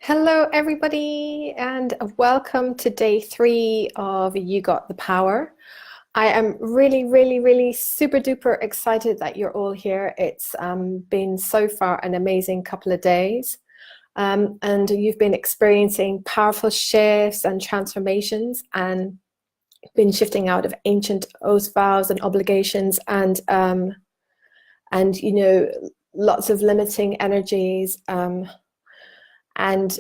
Hello, everybody, and welcome to day 3 of You Got the Power. I am really super duper excited that you're all here. It's been so far an amazing couple of days, and you've been experiencing powerful shifts and transformations and been shifting out of ancient oath vows and obligations and lots of limiting energies. And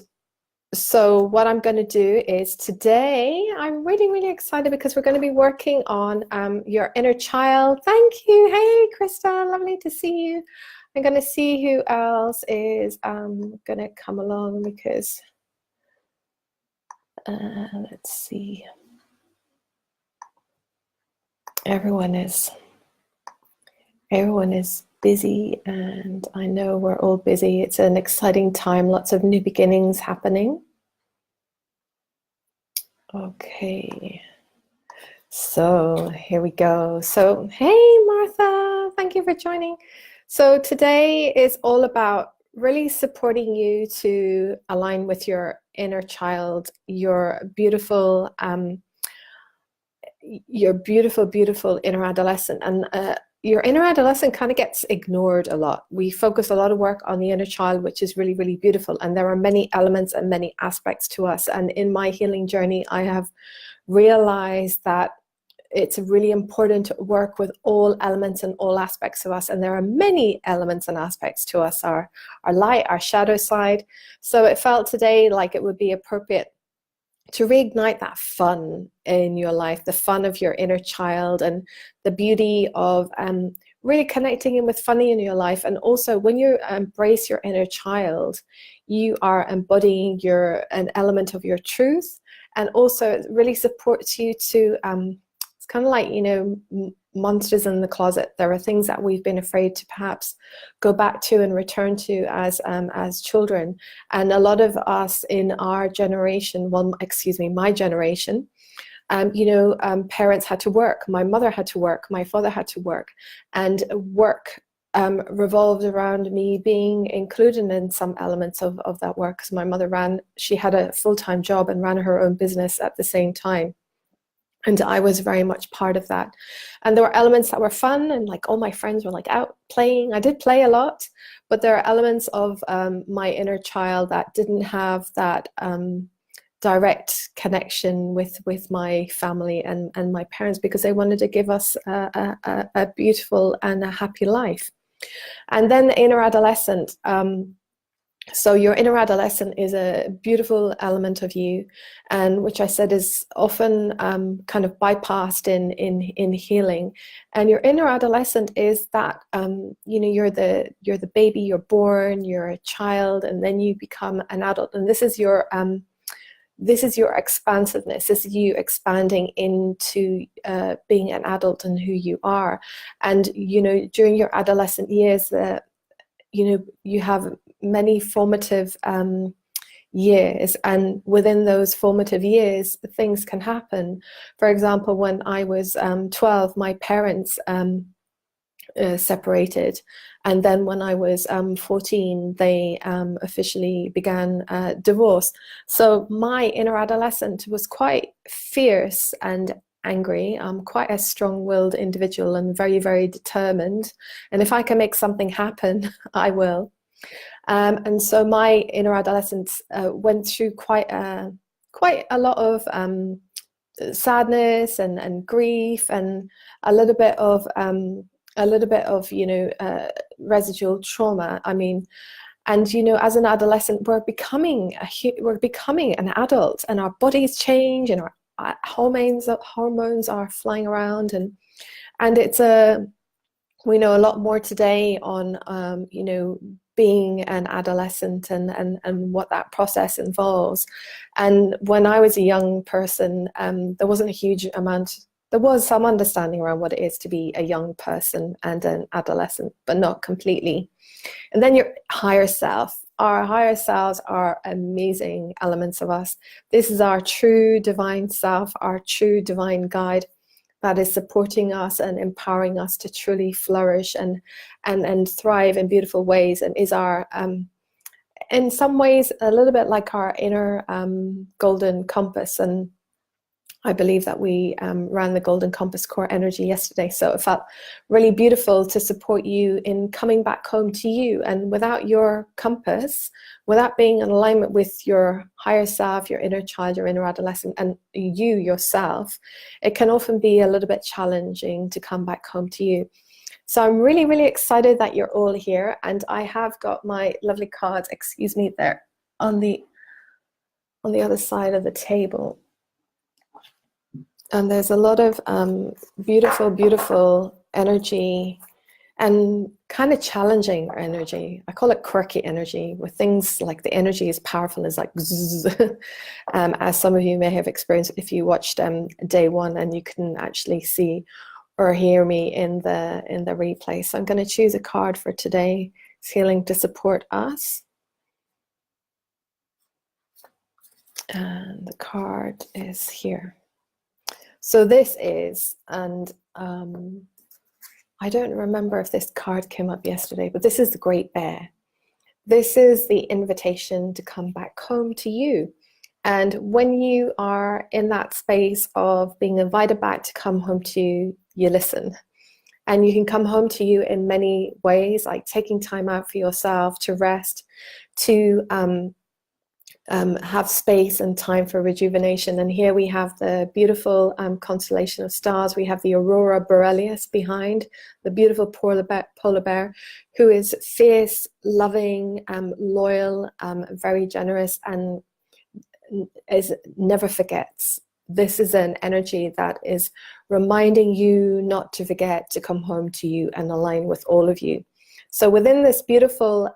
so what I'm going to do is today, I'm really excited because we're going to be working on your inner child. Thank you. Hey, Krista, lovely to see you. I'm going to see who else is going to come along because, let's see. Everyone is busy, and I know we're all busy. It's an exciting time, lots of new beginnings happening. Okay, so here we go. So hey, Martha, thank you for joining. So today is all about really supporting you to align with your inner child, your beautiful inner adolescent. And your inner adolescent kind of gets ignored a lot. We focus a lot of work on the inner child, which is really beautiful. And there are many elements and many aspects to us. And in my healing journey, I have realized that it's really important to work with all elements and all aspects of us. And there are many elements and aspects to us, our light, our shadow side. So it felt today like it would be appropriate to reignite that fun in your life, the fun of your inner child and the beauty of really connecting in with funny in your life. And also when you embrace your inner child, you are embodying an element of your truth. And also it really supports you to, it's kind of like, monsters in the closet. There are things that we've been afraid to perhaps go back to and return to as children. And a lot of us in our generation, my generation, parents had to work. My mother had to work. My father had to work. And work revolved around me being included in some elements of that work. Because my mother she had a full-time job and ran her own business at the same time. And I was very much part of that. And there were elements that were fun, and like all my friends were like out playing. I did play a lot, but there are elements of my inner child that didn't have that direct connection with my family and my parents, because they wanted to give us a beautiful and a happy life. And then the inner adolescent. So your inner adolescent is a beautiful element of you, and which I said is often kind of bypassed in healing. And your inner adolescent is that you're the baby, you're born, you're a child, and then you become an adult. And this is your expansiveness. This is you expanding into being an adult and who you are. And during your adolescent years, you have many formative years, and within those formative years things can happen. For example, when I was 12, my parents separated, and then when I was 14, they officially began divorce. So my inner adolescent was quite fierce and angry. I'm quite a strong-willed individual and very determined, and if I can make something happen, I will. And so my inner adolescence went through quite a lot of sadness and grief, and a little bit of residual trauma. I mean, and as an adolescent, we're becoming an adult, and our bodies change, and our hormones are flying around, and it's we know a lot more today on being an adolescent and what that process involves. And when I was a young person, there wasn't a huge amount. There was some understanding around what it is to be a young person and an adolescent, but not completely. And then your higher self. Our higher selves are amazing elements of us. This is our true divine self, our true divine guide that is supporting us and empowering us to truly flourish and thrive in beautiful ways, and is our in some ways a little bit like our inner golden compass. And I believe that we ran the Golden Compass core energy yesterday. So it felt really beautiful to support you in coming back home to you. And without your compass, without being in alignment with your higher self, your inner child, your inner adolescent, and you yourself, it can often be a little bit challenging to come back home to you. So I'm really, really excited that you're all here. And I have got my lovely cards, excuse me, there on the other side of the table. And there's a lot of beautiful, beautiful energy and kind of challenging energy. I call it quirky energy, where things like the energy is powerful, is like zzz, as some of you may have experienced if you watched day one and you couldn't actually see or hear me in the replay. So I'm going to choose a card for today. It's healing to support us. And the card is here. So this is, and I don't remember if this card came up yesterday, but this is the Great Bear. This is the invitation to come back home to you. And when you are in that space of being invited back to come home to you, you listen. And you can come home to you in many ways, like taking time out for yourself to rest, to have space and time for rejuvenation. And here we have the beautiful constellation of stars. We have the Aurora Borealis behind, the beautiful polar bear, who is fierce, loving, loyal, very generous, and never forgets. This is an energy that is reminding you not to forget to come home to you and align with all of you. So within this beautiful,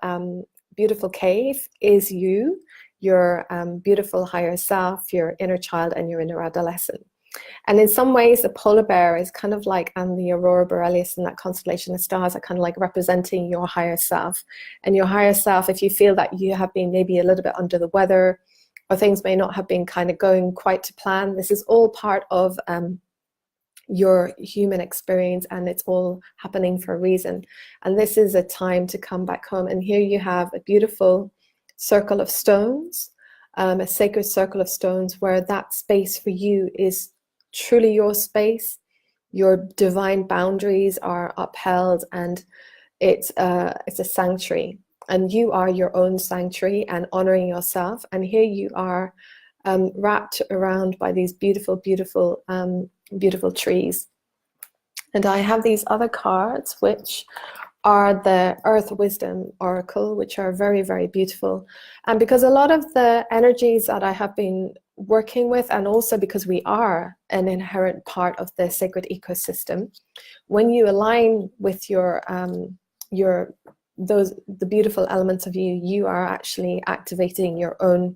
beautiful cave is you, your beautiful higher self, your inner child, and your inner adolescent. And in some ways, the polar bear is kind of like the Aurora Borealis and that constellation of stars are kind of like representing your higher self. And your higher self, if you feel that you have been maybe a little bit under the weather, or things may not have been kind of going quite to plan, this is all part of your human experience, and it's all happening for a reason. And this is a time to come back home. And here you have a beautiful circle of stones, a sacred circle of stones, where that space for you is truly your space. Your divine boundaries are upheld, and it's a sanctuary, and you are your own sanctuary and honoring yourself. And here you are wrapped around by these beautiful, beautiful, beautiful trees. And I have these other cards, which are the Earth Wisdom Oracle, which are very, very beautiful. And because a lot of the energies that I have been working with, and also because we are an inherent part of the sacred ecosystem, when you align with the beautiful elements of you, you are actually activating your own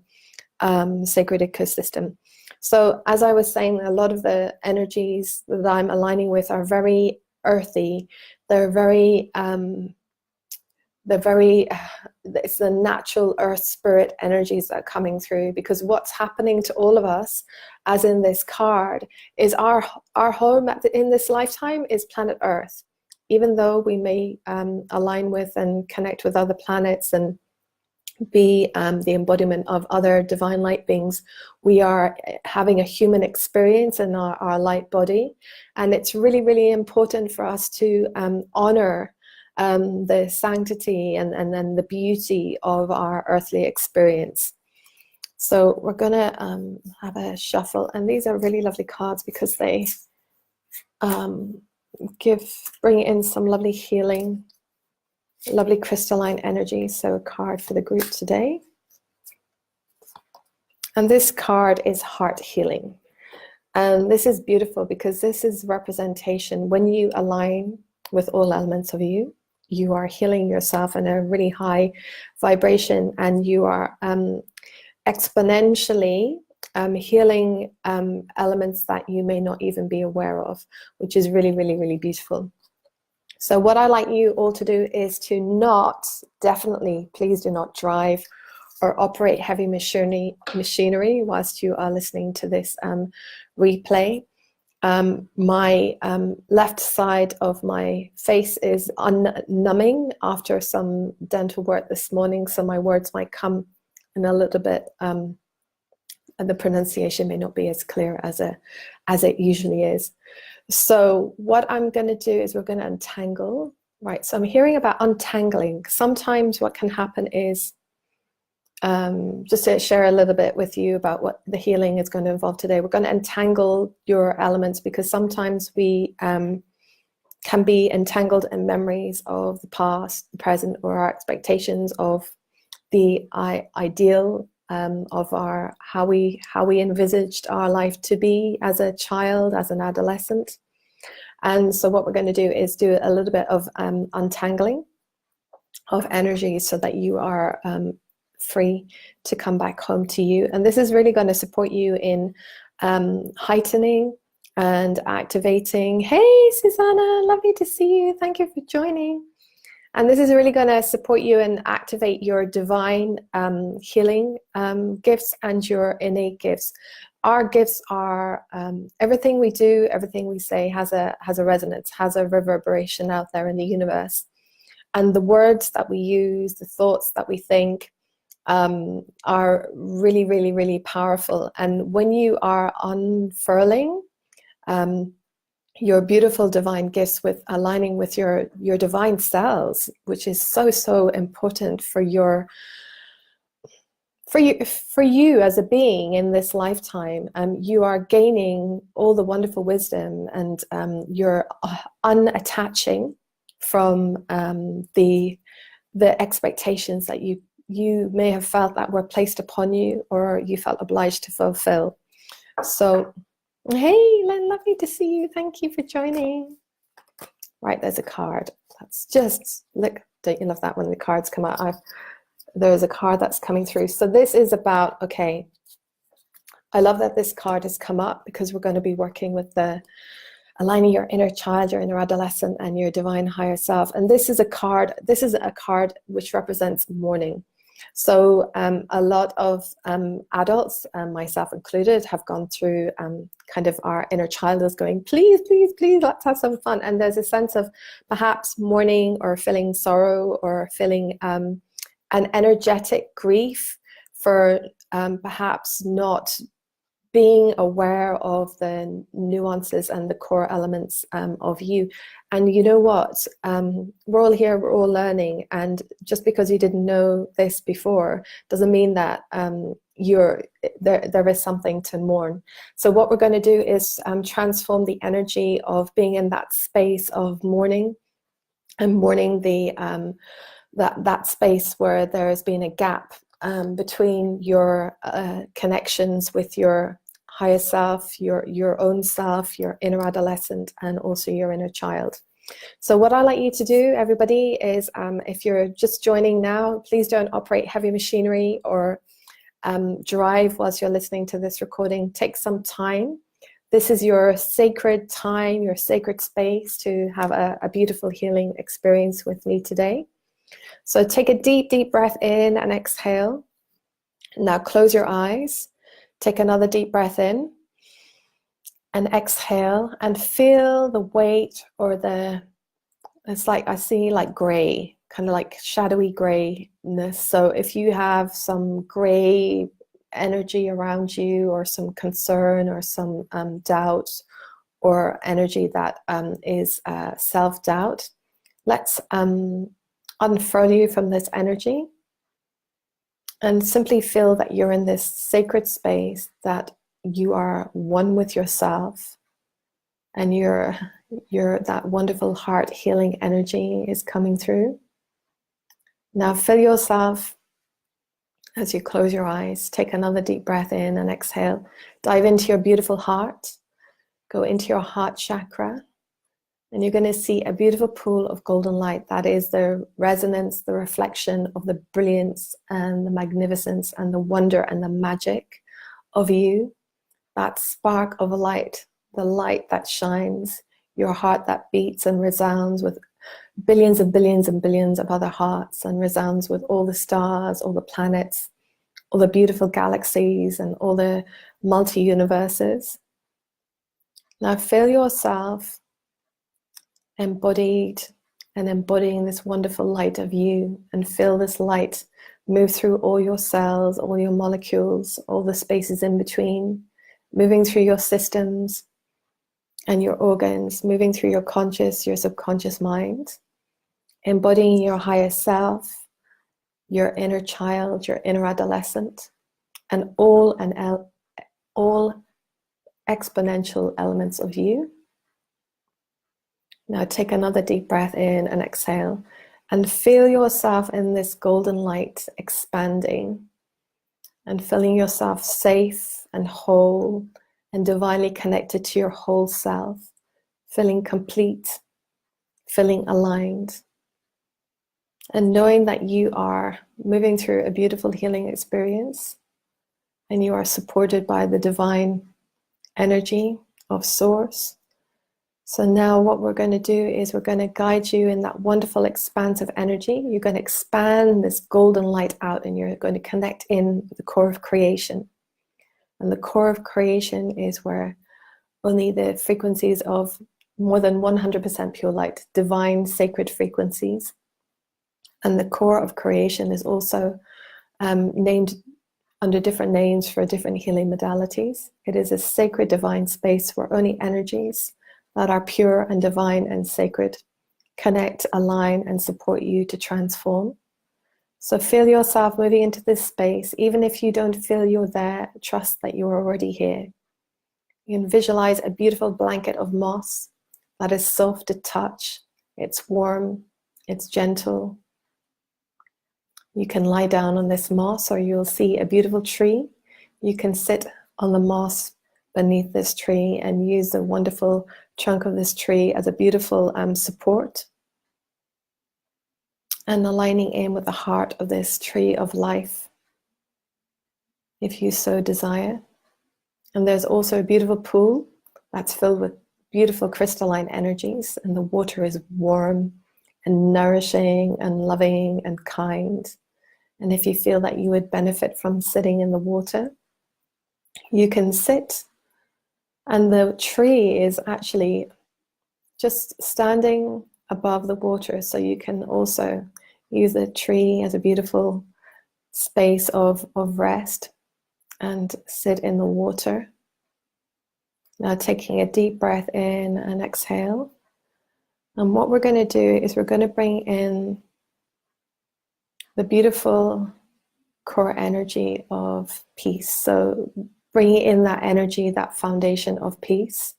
sacred ecosystem. So as I was saying, a lot of the energies that I'm aligning with are very earthy. They're very, it's the natural earth spirit energies that are coming through, because what's happening to all of us, as in this card, is our home in this lifetime is planet Earth. Even though we may align with and connect with other planets and be the embodiment of other divine light beings, we are having a human experience in our light body. And it's really, really important for us to honor the sanctity and then the beauty of our earthly experience. So we're gonna have a shuffle, and these are really lovely cards because they bring in some lovely healing, lovely crystalline energy. So a card for the group today. And this card is heart healing. And this is beautiful because this is representation. When you align with all elements of you, you are healing yourself in a really high vibration, and you are exponentially healing elements that you may not even be aware of, which is really, really, really beautiful. So what I like you all to do is to not, definitely, please do not drive or operate heavy machinery whilst you are listening to this replay. My left side of my face is numbing after some dental work this morning, so my words might come in a little bit, and the pronunciation may not be as clear as it usually is. So what I'm going to do is we're going to untangle, right? So I'm hearing about untangling. Sometimes what can happen is, just to share a little bit with you about what the healing is going to involve today, we're going to untangle your elements, because sometimes we can be entangled in memories of the past, the present, or our expectations of the ideal of how we envisaged our life to be as a child, as an adolescent. And so what we're going to do is do a little bit of untangling of energy, so that you are free to come back home to you. And this is really going to support you in heightening and activating. Hey, Susanna, lovely to see you. Thank you for joining. And this is really going to support you and activate your divine healing gifts and your innate gifts. Our gifts are everything we do, everything we say has a resonance, has a reverberation out there in the universe. And the words that we use, the thoughts that we think, are really, really, really powerful. And when you are unfurling your beautiful divine gifts, with aligning with your divine cells, which is so important for you as a being in this lifetime, you are gaining all the wonderful wisdom, and you're unattaching from the expectations that you may have felt that were placed upon you, or you felt obliged to fulfill. So, hey, Len, lovely to see you. Thank you for joining. Right, there's a card. That's just, look, don't you love that when the cards come out? There's a card that's coming through. So this is about, okay, I love that this card has come up, because we're going to be working with aligning your inner child, your inner adolescent, and your divine higher self. And this is a card which represents mourning. So a lot of adults, myself included, have gone through kind of our inner child is going, please, please, please, let's have some fun. And there's a sense of perhaps mourning, or feeling sorrow, or feeling an energetic grief for perhaps not being aware of the nuances and the core elements of you. And you know what? We're all here, we're all learning. And just because you didn't know this before doesn't mean that there is something to mourn. So what we're going to do is transform the energy of being in that space of mourning, and mourning that space where there has been a gap between your connections with your higher self, your own self, your inner adolescent, and also your inner child. So what I'd like you to do, everybody, is if you're just joining now, please don't operate heavy machinery or drive whilst you're listening to this recording. Take some time. This is your sacred time, your sacred space to have a beautiful healing experience with me today. So take a deep, deep breath in and exhale. Now close your eyes. Take another deep breath in and exhale, and feel the weight, or it's like, I see like gray, kind of like shadowy grayness. So if you have some gray energy around you, or some concern, or some doubt, or energy that is self-doubt, let's unfurl you from this energy. And simply feel that you're in this sacred space, that you are one with yourself, and you're that wonderful heart healing energy is coming through. Now feel yourself as you close your eyes. Take another deep breath in and exhale. Dive into your beautiful heart. Go into your heart chakra. And you're going to see a beautiful pool of golden light. That is the resonance, the reflection of the brilliance and the magnificence and the wonder and the magic of you. That spark of a light, the light that shines, your heart that beats and resounds with billions and billions and billions of other hearts, and resounds with all the stars, all the planets, all the beautiful galaxies, and all the multi-universes. Now feel yourself embodied and embodying this wonderful light of you, and feel this light move through all your cells, all your molecules, all the spaces in between, moving through your systems and your organs, moving through your conscious, your subconscious mind, embodying your higher self, your inner child, your inner adolescent, and all exponential elements of you. Now take another deep breath in and exhale, and feel yourself in this golden light expanding, and feeling yourself safe and whole and divinely connected to your whole self, feeling complete, feeling aligned, and knowing that you are moving through a beautiful healing experience, and you are supported by the divine energy of Source. So now what we're going to do is we're going to guide you in that wonderful expanse of energy. You're going to expand this golden light out, and you're going to connect in with the core of creation. And the core of creation is where only the frequencies of more than 100% pure light, divine sacred frequencies. And the core of creation is also named under different names for different healing modalities. It is a sacred divine space where only energies that are pure and divine and sacred connect, align, and support you to transform. So feel yourself moving into this space. Even if you don't feel you're there, trust that you're already here. You can visualize a beautiful blanket of moss that is soft to touch. It's warm, it's gentle. You can lie down on this moss, or you'll see a beautiful tree. You can sit on the moss beneath this tree and use the wonderful trunk of this tree as a beautiful support, and aligning in with the heart of this tree of life, if you so desire. And there's also a beautiful pool that's filled with beautiful crystalline energies, and the water is warm and nourishing and loving and kind. And if you feel that you would benefit from sitting in the water, you can sit. And the tree is actually just standing above the water, so you can also use the tree as a beautiful space of rest and sit in the water. Now taking a deep breath in and exhale. And what we're going to do is we're going to bring in the beautiful core energy of peace. So bringing in that energy, that foundation of peace,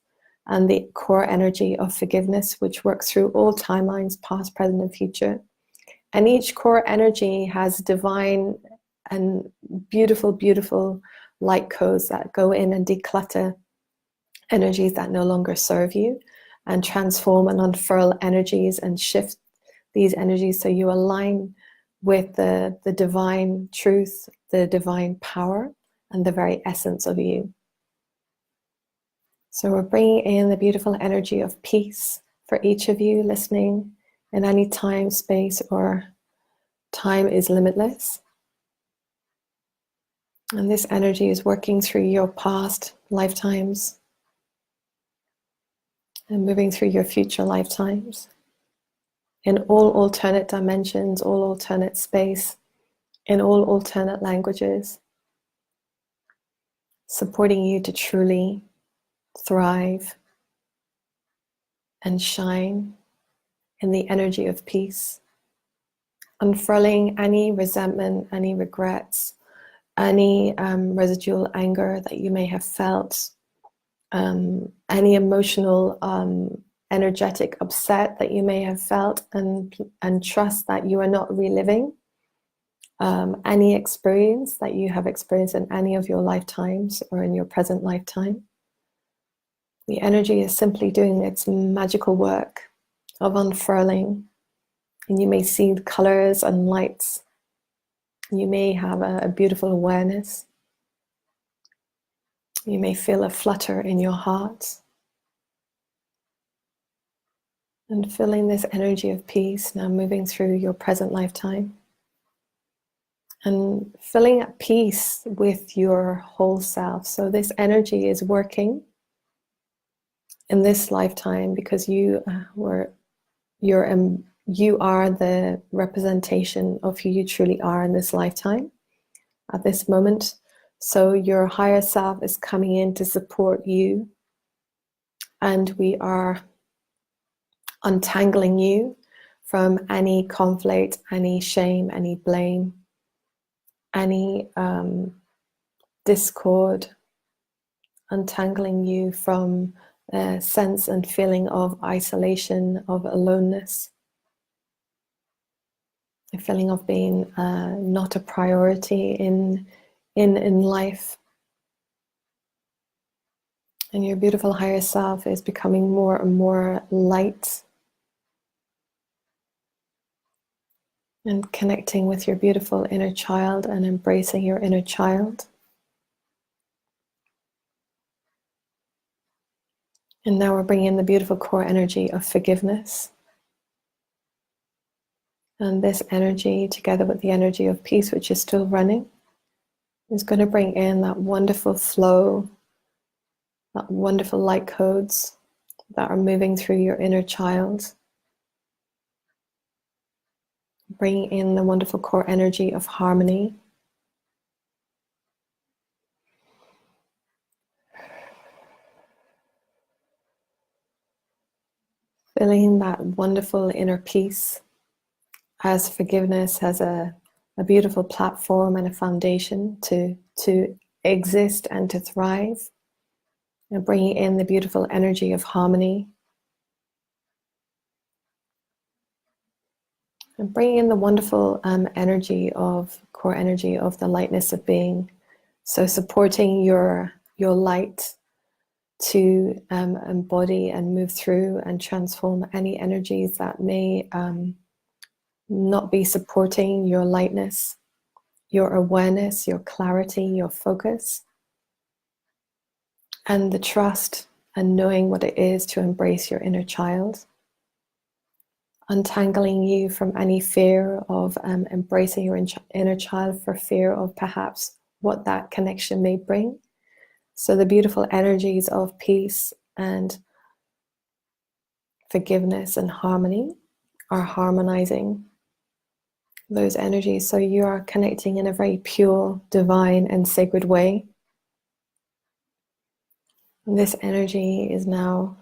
and the core energy of forgiveness, which works through all timelines, past, present, and future. And each core energy has divine and beautiful, beautiful light codes that go in and declutter energies that no longer serve you, and transform and unfurl energies and shift these energies so you align with the divine truth, the divine power, and the very essence of you. So we're bringing in the beautiful energy of peace for each of you listening in any time, space, or time is limitless. And this energy is working through your past lifetimes and moving through your future lifetimes, in all alternate dimensions, all alternate space, in all alternate languages, supporting you to truly thrive and shine in the energy of peace, unfurling any resentment, any regrets, any residual anger that you may have felt, any emotional energetic upset that you may have felt, and trust that you are not reliving any experience that you have experienced in any of your lifetimes or in your present lifetime. The energy is simply doing its magical work of unfurling, and you may see the colors and lights. You may have a beautiful awareness. You may feel a flutter in your heart. And feeling this energy of peace now moving through your present lifetime. And feeling at peace with your whole self. So this energy is working in this lifetime, because you you are the representation of who you truly are in this lifetime at this moment. So your higher self is coming in to support you, and we are untangling you from any conflict, any shame, any blame, any discord, untangling you from a sense and feeling of isolation, of aloneness, a feeling of being not a priority in life. And your beautiful higher self is becoming more and more light and connecting with your beautiful inner child and embracing your inner child. And now we're bringing in the beautiful core energy of forgiveness. And this energy, together with the energy of peace, which is still running, is going to bring in that wonderful flow, that wonderful light codes that are moving through your inner child. Bringing in the wonderful core energy of harmony. Feeling that wonderful inner peace, as forgiveness has a beautiful platform and a foundation to exist and to thrive. And bringing in the beautiful energy of harmony. And bringing in the wonderful energy of core energy of the lightness of being. So supporting your light to embody and move through and transform any energies that may not be supporting your lightness, your awareness, your clarity, your focus, and the trust and knowing what it is to embrace your inner child. Untangling you from any fear of embracing your inner child, for fear of perhaps what that connection may bring. So the beautiful energies of peace and forgiveness and harmony are harmonizing those energies. So you are connecting in a very pure, divine, and sacred way. And this energy is now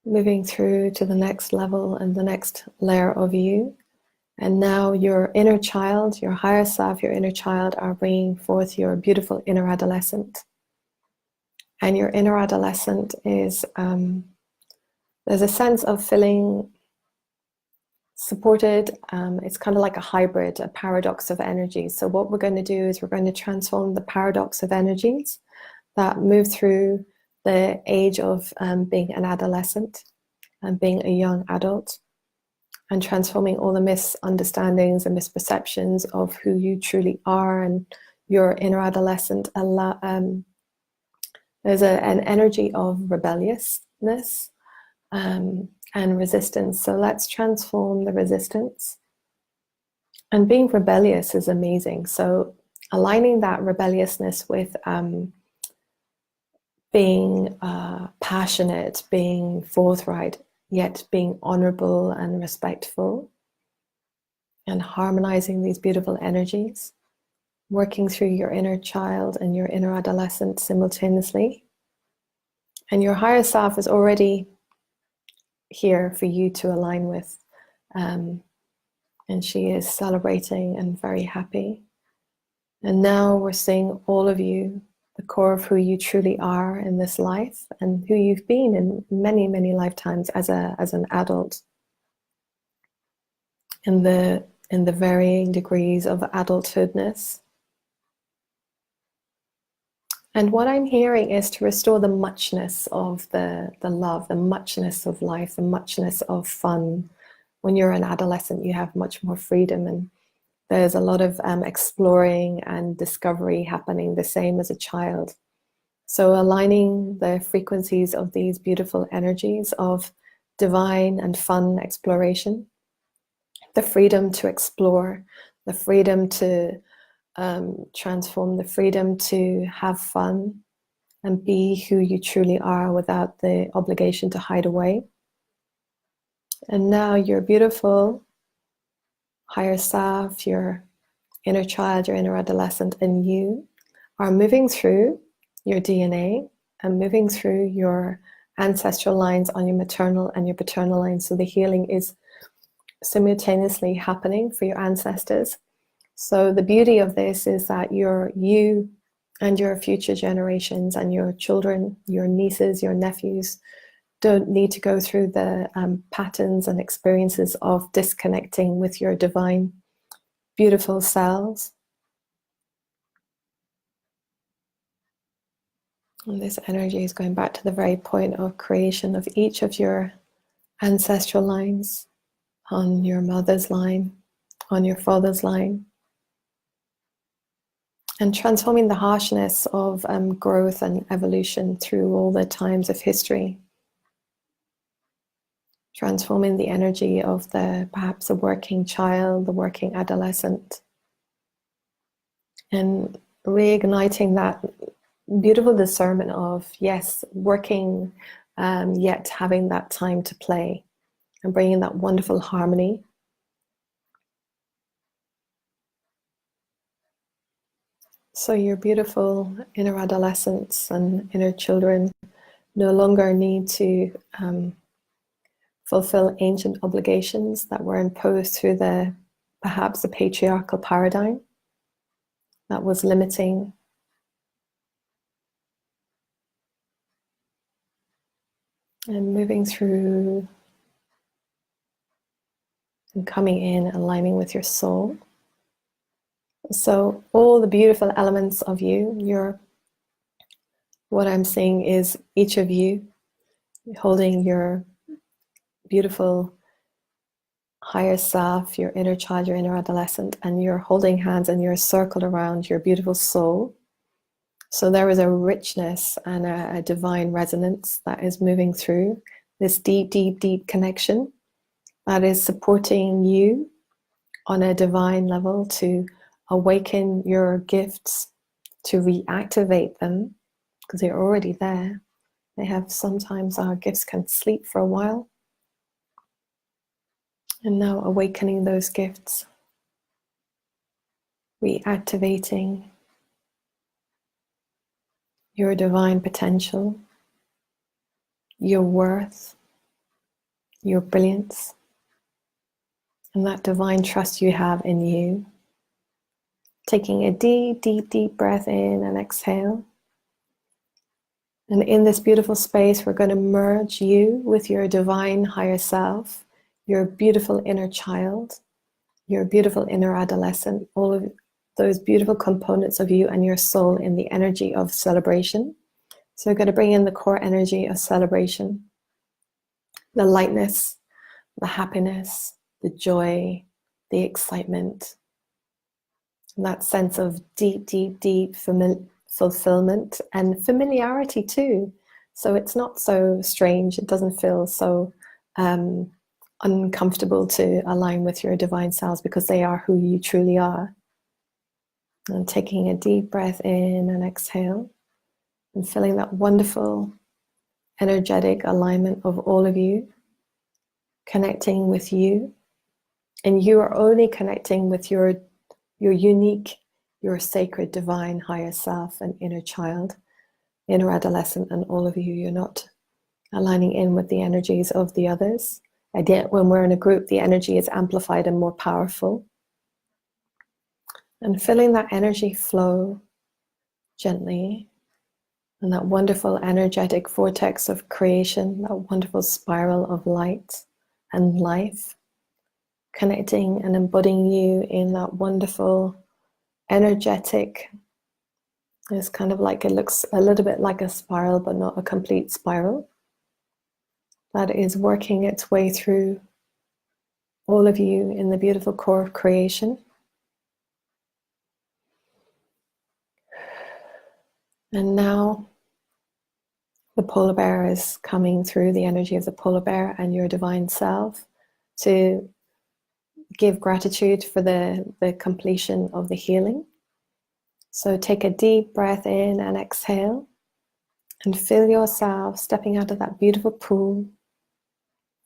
moving through to the next level and the next layer of you. And now your inner child, your higher self, your inner child are bringing forth your beautiful inner adolescent. And your inner adolescent is, there's a sense of feeling supported. It's kind of like a hybrid, a paradox of energy. So what we're going to do is we're going to transform the paradox of energies that move through the age of being an adolescent and being a young adult, and transforming all the misunderstandings and misperceptions of who you truly are and your inner adolescent. There's an energy of rebelliousness and resistance. So let's transform the resistance. And being rebellious is amazing. So aligning that rebelliousness with being passionate, being forthright, yet being honorable and respectful, and harmonizing these beautiful energies, working through your inner child and your inner adolescent simultaneously. And your higher self is already here for you to align with. And she is celebrating and very happy. And now we're seeing all of you, the core of who you truly are in this life and who you've been in many, many lifetimes as an adult, in the varying degrees of adulthoodness. And what I'm hearing is to restore the muchness of the love, the muchness of life, the muchness of fun. When you're an adolescent, you have much more freedom, and there's a lot of exploring and discovery happening, the same as a child. So aligning the frequencies of these beautiful energies of divine and fun exploration, the freedom to explore, the freedom to transform, the freedom to have fun, and be who you truly are without the obligation to hide away. And now your beautiful higher self, your inner child, your inner adolescent, and you are moving through your DNA and moving through your ancestral lines on your maternal and your paternal lines. So the healing is simultaneously happening for your ancestors. So the beauty of this is that you and your future generations and your children, your nieces, your nephews, don't need to go through the patterns and experiences of disconnecting with your divine, beautiful selves. And this energy is going back to the very point of creation of each of your ancestral lines, on your mother's line, on your father's line, and transforming the harshness of growth and evolution through all the times of history. Transforming the energy of perhaps a working child, the working adolescent, and reigniting that beautiful discernment of, yes, working, yet having that time to play, and bringing that wonderful harmony. So your beautiful inner adolescents and inner children no longer need to fulfill ancient obligations that were imposed through perhaps the patriarchal paradigm that was limiting. And moving through and coming in, aligning with your soul. So all the beautiful elements of you, what I'm seeing is each of you holding your beautiful higher self, your inner child, your inner adolescent, and you're holding hands and you're circled around your beautiful soul. So there is a richness and a divine resonance that is moving through this deep, deep, deep connection that is supporting you on a divine level to awaken your gifts, to reactivate them, because they're already there. Sometimes our gifts can sleep for a while. And now awakening those gifts, reactivating your divine potential, your worth, your brilliance, and that divine trust you have in you. Taking a deep, deep, deep breath in and exhale. And in this beautiful space, we're going to merge you with your divine higher self, your beautiful inner child, your beautiful inner adolescent, all of those beautiful components of you and your soul in the energy of celebration. So we're going to bring in the core energy of celebration, the lightness, the happiness, the joy, the excitement, and that sense of deep, deep, deep fulfillment and familiarity too. So it's not so strange. It doesn't feel so uncomfortable to align with your divine selves because they are who you truly are. And taking a deep breath in and exhale and feeling that wonderful energetic alignment of all of you, connecting with you. And you are only connecting with your unique, your sacred, divine, higher self and inner child, inner adolescent, and all of you. You're not aligning in with the energies of the others. Again, when we're in a group, the energy is amplified and more powerful. And feeling that energy flow gently, and that wonderful energetic vortex of creation, that wonderful spiral of light and life, connecting and embodying you in that wonderful energetic. It's kind of like, it looks a little bit like a spiral, but not a complete spiral. That is working its way through all of you in the beautiful core of creation. And now the polar bear is coming through, the energy of the polar bear and your divine self, to give gratitude for the completion of the healing. So take a deep breath in and exhale. And feel yourself stepping out of that beautiful pool,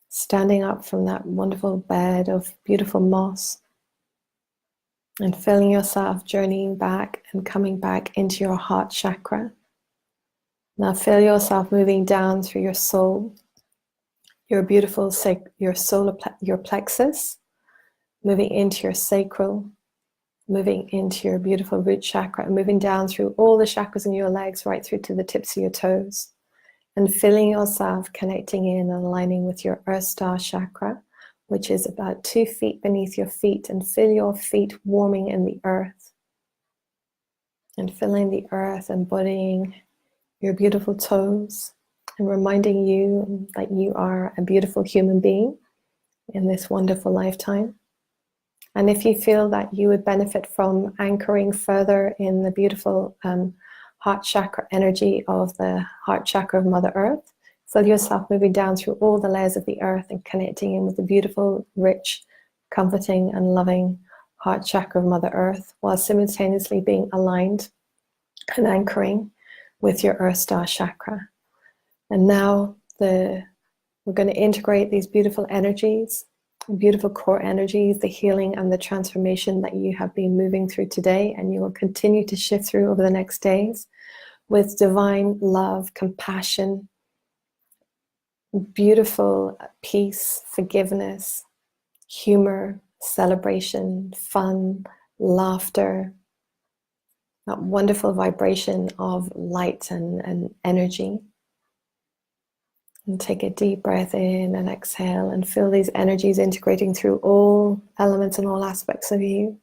standing up from that wonderful bed of beautiful moss, and feeling yourself journeying back and coming back into your heart chakra. Now feel yourself moving down through your soul, your beautiful, your solar, your plexus, moving into your sacral, moving into your beautiful root chakra, and moving down through all the chakras in your legs, right through to the tips of your toes. And feeling yourself connecting in and aligning with your Earth Star chakra, which is about 2 feet beneath your feet, and feel your feet warming in the earth. And feeling the earth embodying your beautiful toes and reminding you that you are a beautiful human being in this wonderful lifetime. And if you feel that you would benefit from anchoring further in the beautiful heart chakra energy of the heart chakra of Mother Earth, feel yourself moving down through all the layers of the earth and connecting in with the beautiful, rich, comforting and loving heart chakra of Mother Earth, while simultaneously being aligned and anchoring with your Earth Star chakra. And now we're going to integrate these beautiful energies, beautiful core energies, the healing and the transformation that you have been moving through today, and you will continue to shift through over the next days, with divine love, compassion, beautiful peace, forgiveness, humor, celebration, fun, laughter, that wonderful vibration of light and energy. And take a deep breath in and exhale, and feel these energies integrating through all elements and all aspects of you,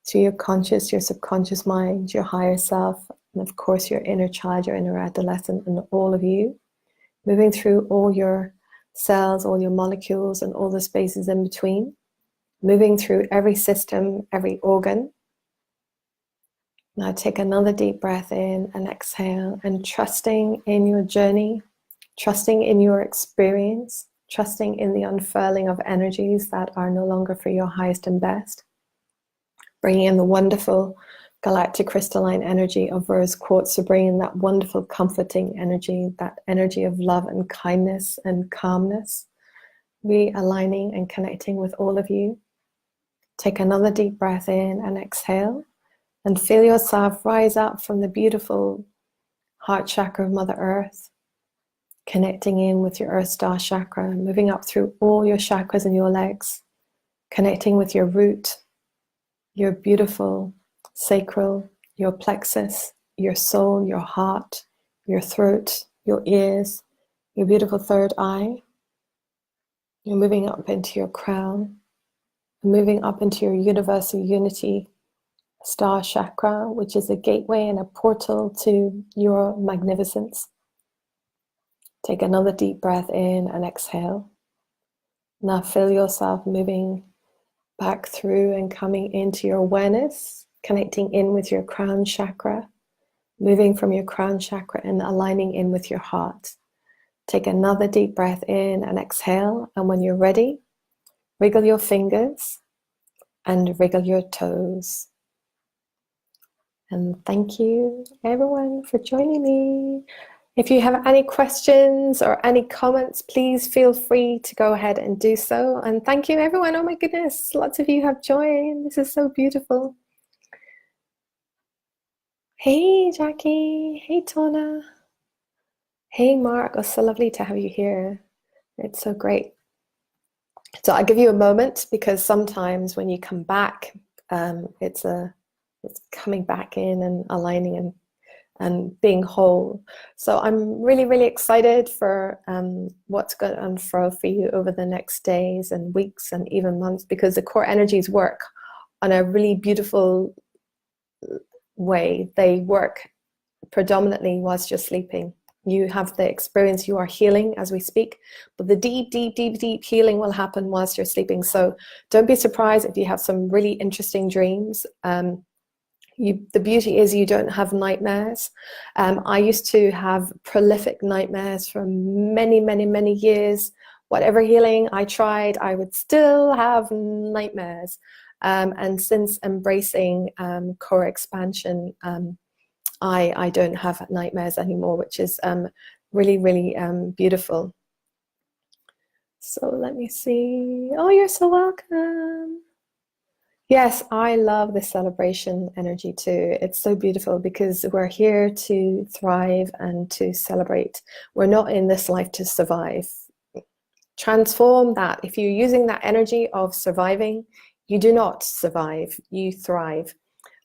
through your conscious, your subconscious mind, your higher self, and of course your inner child, your inner adolescent, and all of you, moving through all your cells, all your molecules, and all the spaces in between, moving through every system, every organ. Now take another deep breath in and exhale, and trusting in your journey, trusting in your experience, trusting in the unfurling of energies that are no longer for your highest and best. Bringing in the wonderful galactic crystalline energy of rose quartz, to bring in that wonderful comforting energy, that energy of love and kindness and calmness, realigning and connecting with all of you. Take another deep breath in and exhale, and feel yourself rise up from the beautiful heart chakra of Mother Earth, connecting in with your Earth Star chakra, moving up through all your chakras in your legs, connecting with your root, your beautiful sacral, your plexus, your soul, your heart, your throat, your ears, your beautiful third eye. You're moving up into your crown, moving up into your universal unity star chakra, which is a gateway and a portal to your magnificence. Take another deep breath in and exhale. Now feel yourself moving back through and coming into your awareness, connecting in with your crown chakra, moving from your crown chakra and aligning in with your heart. Take another deep breath in and exhale. And when you're ready, wiggle your fingers and wriggle your toes. And thank you everyone for joining me. If you have any questions or any comments, please feel free to go ahead and do so. And thank you everyone. Oh my goodness, lots of you have joined. This is so beautiful. Hey Jackie, hey Tona, hey Mark, it's so lovely to have you here. It's so great. So I'll give you a moment, because sometimes when you come back, it's coming back in and aligning and being whole. So I'm really, really excited for what's going to unfurl for you over the next days and weeks and even months, because the core energies work on a really beautiful way. They work predominantly whilst you're sleeping. You have the experience, you are healing as we speak, but the deep, deep, deep, deep healing will happen whilst you're sleeping. So don't be surprised if you have some really interesting dreams. The beauty is you don't have nightmares. I used to have prolific nightmares for many, many, many years. Whatever healing I tried, I would still have nightmares. And since embracing core expansion, I don't have nightmares anymore, which is really, really beautiful. So let me see. Oh, you're so welcome. Yes, I love the celebration energy too. It's so beautiful because we're here to thrive and to celebrate. We're not in this life to survive. Transform that. If you're using that energy of surviving, you do not survive, you thrive.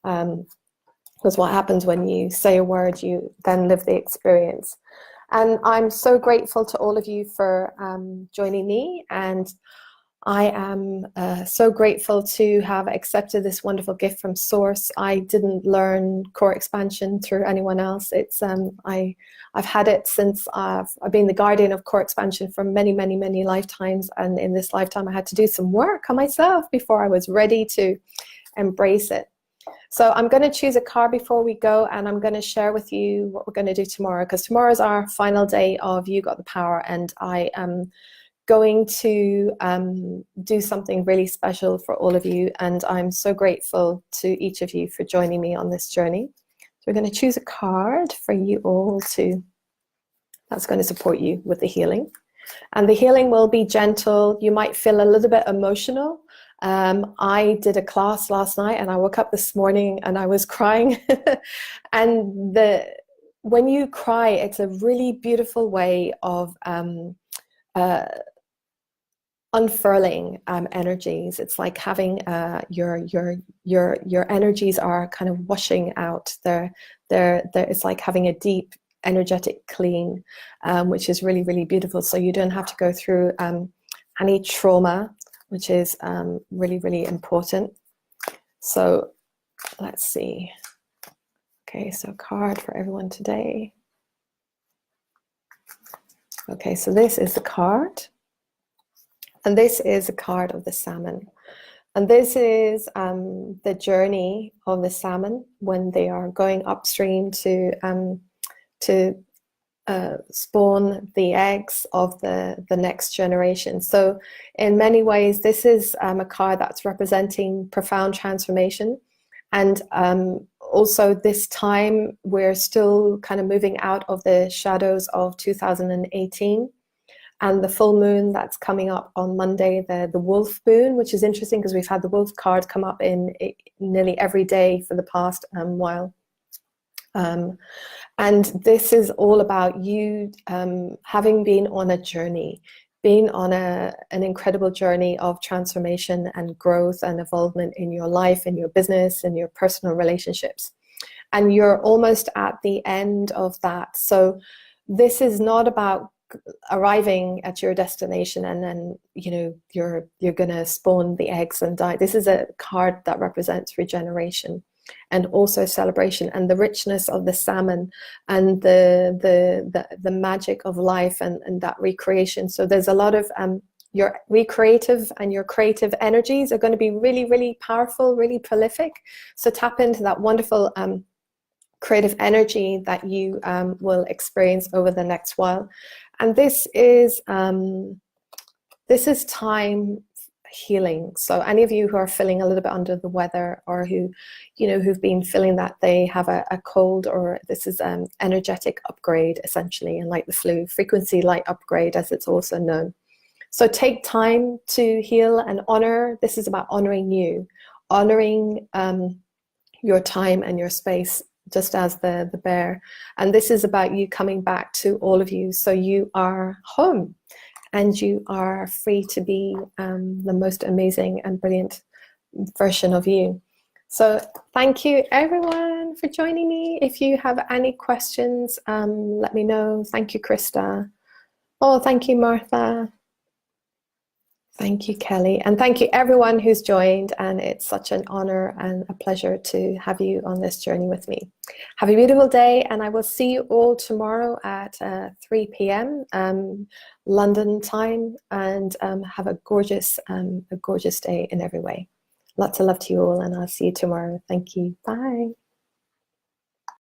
Because what happens when you say a word, you then live the experience. And I'm so grateful to all of you for joining me, and I am so grateful to have accepted this wonderful gift from Source. I didn't learn core expansion through anyone else. It's I've had it since I've been the guardian of core expansion for many, many, many lifetimes, and in this lifetime I had to do some work on myself before I was ready to embrace it. So I'm going to choose a card before we go, and I'm going to share with you what we're going to do tomorrow, because tomorrow is our final day of You Got the Power, and I am going to do something really special for all of you, and I'm so grateful to each of you for joining me on this journey. So we're going to choose a card for you all that's going to support you with the healing. And the healing will be gentle. You might feel a little bit emotional. I did a class last night and I woke up this morning and I was crying. And when you cry, it's a really beautiful way of unfurling energies. It's like having your energies are kind of washing out. It's like having a deep energetic clean, which is really, really beautiful. So you don't have to go through any trauma, which is really, really important. So let's see. Okay, so card for everyone today. Okay, so this is the card. And this is a card of the salmon. And this is the journey of the salmon when they are going upstream to spawn the eggs of the next generation. So in many ways, this is a card that's representing profound transformation. And also this time, we're still kind of moving out of the shadows of 2018. And the full moon that's coming up on Monday, the wolf moon, which is interesting because we've had the wolf card come up in nearly every day for the past while. And this is all about you having been on a journey, being on an incredible journey of transformation and growth and evolvement in your life, in your business, in your personal relationships. And you're almost at the end of that. So this is not about arriving at your destination and then you're gonna spawn the eggs and die. This is a card that represents regeneration and also celebration and the richness of the salmon and the magic of life and that recreation. So there's a lot of your recreative and your creative energies are going to be really, really powerful, really prolific. So tap into that wonderful creative energy that you will experience over the next while. And this is time healing. So any of you who are feeling a little bit under the weather, or who've been feeling that they have a cold, or this is energetic upgrade essentially, and like the flu, frequency light upgrade as it's also known. So take time to heal and honor. This is about honoring you, honoring your time and your space, just as the bear. And this is about you coming back to all of you. So you are home and you are free to be the most amazing and brilliant version of you. So thank you everyone for joining me. If you have any questions, let me know. Thank you, Krista. Oh, thank you, Martha. Thank you, Kelly. And thank you everyone who's joined. And it's such an honor and a pleasure to have you on this journey with me. Have a beautiful day. And I will see you all tomorrow at 3 p.m. London time. And have a gorgeous day in every way. Lots of love to you all. And I'll see you tomorrow. Thank you. Bye.